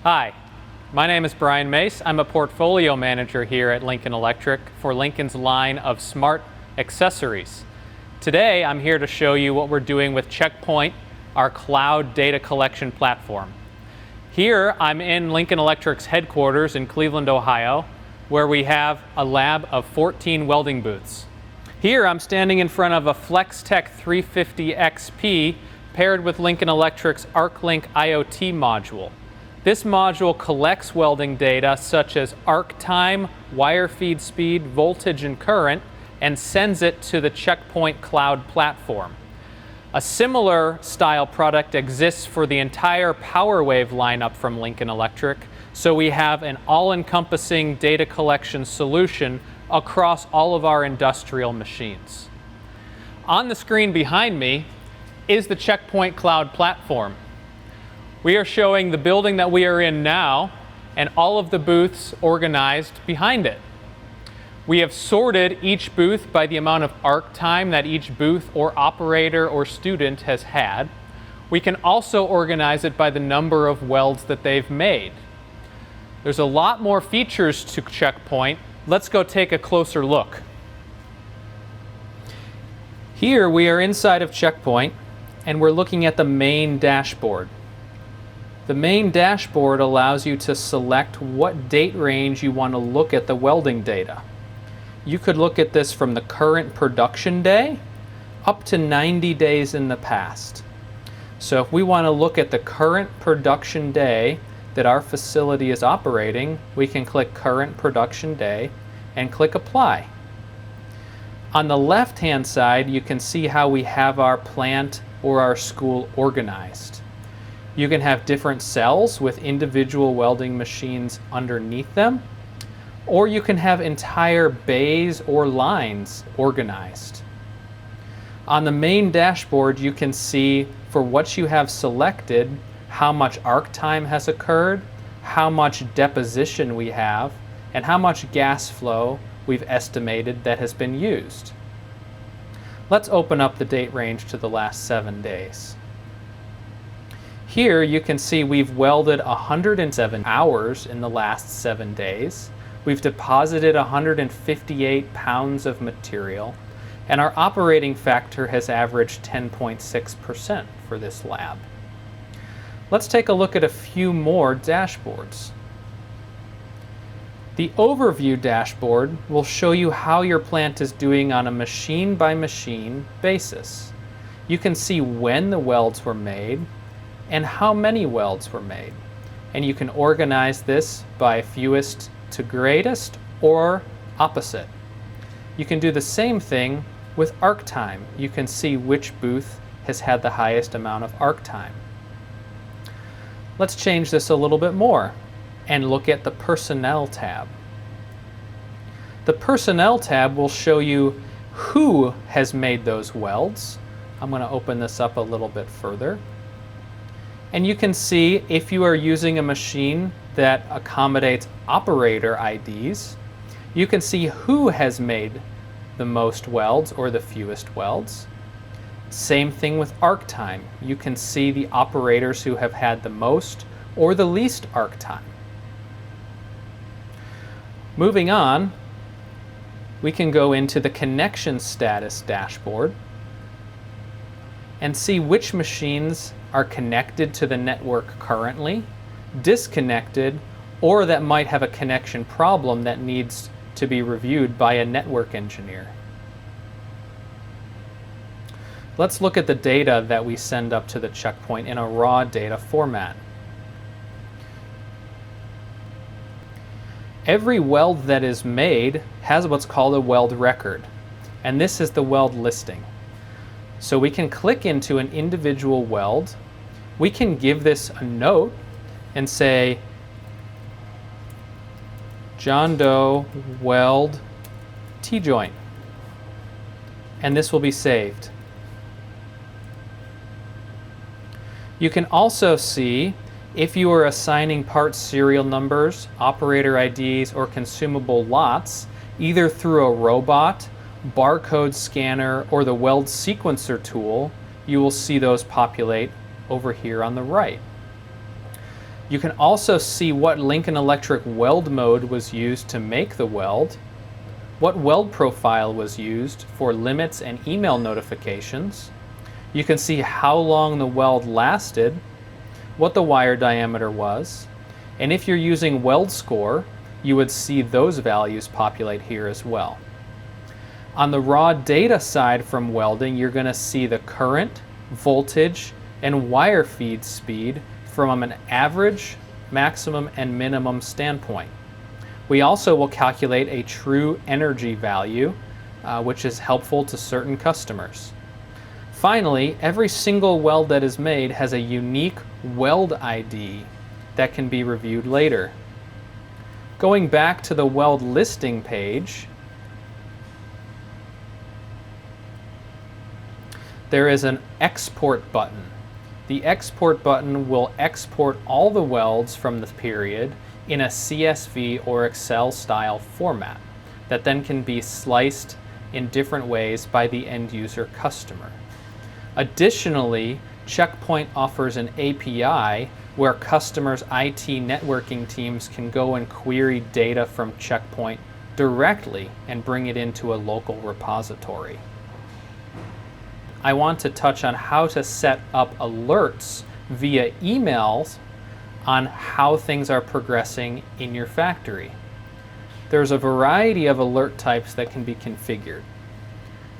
Hi, my name is Brian Mace. I'm a portfolio manager here at Lincoln Electric for Lincoln's line of smart accessories. Today I'm here to show you what we're doing with Checkpoint, our cloud data collection platform. Here I'm in Lincoln Electric's headquarters in Cleveland, Ohio, where we have a lab of 14 welding booths. Here I'm standing in front of a Flextec 350 XP paired with Lincoln Electric's Arc IoT Module. This module collects welding data such as arc time, wire feed speed, voltage, and current, and sends it to the Checkpoint cloud platform. A similar style product exists for the entire PowerWave lineup from Lincoln Electric, so we have an all-encompassing data collection solution across all of our industrial machines. On the screen behind me is the Checkpoint cloud platform. We are showing the building that we are in now and all of the booths organized behind it. We have sorted each booth by the amount of arc time that each booth or operator or student has had. We can also organize it by the number of welds that they've made. There's a lot more features to Checkpoint. Let's go take a closer look. Here we are inside of Checkpoint and we're looking at the main dashboard. The main dashboard allows you to select what date range you want to look at the welding data. You could look at this from the current production day up to 90 days in the past. So if we want to look at the current production day that our facility is operating, we can click Current Production Day and click Apply. On the left-hand side, you can see how we have our plant or our school organized. You can have different cells with individual welding machines underneath them, or you can have entire bays or lines organized. On the main dashboard, you can see for what you have selected, how much arc time has occurred, how much deposition we have, and how much gas flow we've estimated that has been used. Let's open up the date range to the last 7 days. Here you can see we've welded 107 hours in the last 7 days. We've deposited 158 pounds of material, and our operating factor has averaged 10.6% for this lab. Let's take a look at a few more dashboards. The overview dashboard will show you how your plant is doing on a machine-by-machine basis. You can see when the welds were made and how many welds were made. And you can organize this by fewest to greatest or opposite. You can do the same thing with arc time. You can see which booth has had the highest amount of arc time. Let's change this a little bit more and look at the Personnel tab. The Personnel tab will show you who has made those welds. I'm going to open this up a little bit further. And you can see if you are using a machine that accommodates operator IDs, you can see who has made the most welds or the fewest welds. Same thing with arc time. You can see the operators who have had the most or the least arc time. Moving on, we can go into the connection status dashboard and see which machines are connected to the network currently, disconnected, or that might have a connection problem that needs to be reviewed by a network engineer. Let's look at the data that we send up to the Checkpoint in a raw data format. Every weld that is made has what's called a weld record, and this is the weld listing. So we can click into an individual weld. We can give this a note and say, John Doe weld T-joint, and this will be saved. You can also see if you are assigning part serial numbers, operator IDs, or consumable lots, either through a robot, barcode scanner, or the weld sequencer tool, you will see those populate over here on the right. You can also see what Lincoln Electric weld mode was used to make the weld, what weld profile was used for limits and email notifications. You can see how long the weld lasted, what the wire diameter was, and if you're using weld score, you would see those values populate here as well. On the raw data side from welding, you're going to see the current, voltage, and wire feed speed from an average, maximum, and minimum standpoint. We also will calculate a true energy value, which is helpful to certain customers. Finally, every single weld that is made has a unique weld ID that can be reviewed later. Going back to the weld listing page, there is an export button. The export button will export all the welds from the period in a CSV or Excel style format that then can be sliced in different ways by the end user customer. Additionally, Checkpoint offers an API where customers' IT networking teams can go and query data from Checkpoint directly and bring it into a local repository. I want to touch on how to set up alerts via emails on how things are progressing in your factory. There's a variety of alert types that can be configured.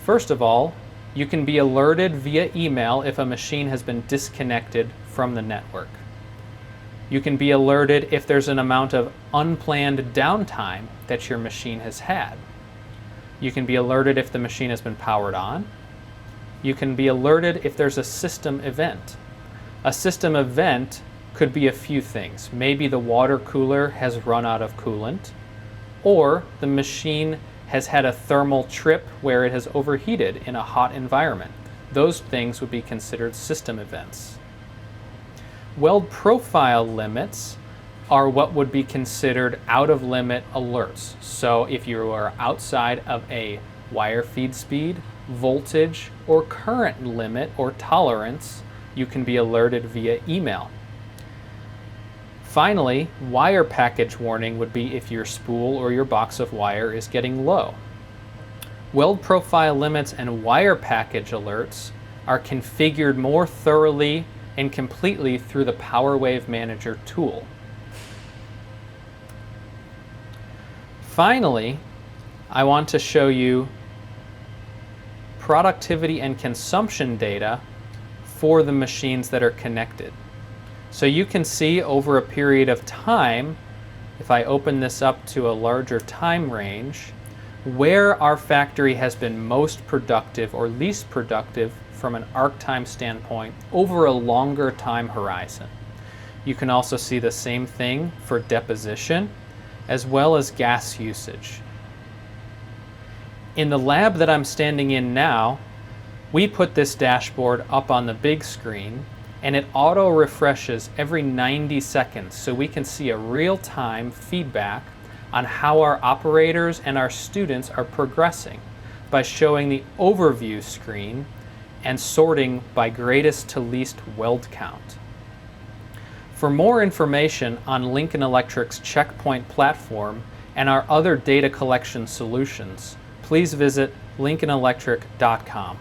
First of all, you can be alerted via email if a machine has been disconnected from the network. You can be alerted if there's an amount of unplanned downtime that your machine has had. You can be alerted if the machine has been powered on. You can be alerted if there's a system event. A system event could be a few things. Maybe the water cooler has run out of coolant, or the machine has had a thermal trip where it has overheated in a hot environment. Those things would be considered system events. Weld profile limits are what would be considered out of limit alerts. So if you are outside of a wire feed speed, voltage, or current limit or tolerance, you can be alerted via email. Finally, wire package warning would be if your spool or your box of wire is getting low. Weld profile limits and wire package alerts are configured more thoroughly and completely through the PowerWave Manager tool. Finally, I want to show you productivity and consumption data for the machines that are connected. So you can see over a period of time, if I open this up to a larger time range, where our factory has been most productive or least productive from an arc time standpoint over a longer time horizon. You can also see the same thing for deposition as well as gas usage. In the lab that I'm standing in now, we put this dashboard up on the big screen and it auto refreshes every 90 seconds so we can see a real-time feedback on how our operators and our students are progressing by showing the overview screen and sorting by greatest to least weld count. For more information on Lincoln Electric's Checkpoint platform and our other data collection solutions, please visit lincolnelectric.com.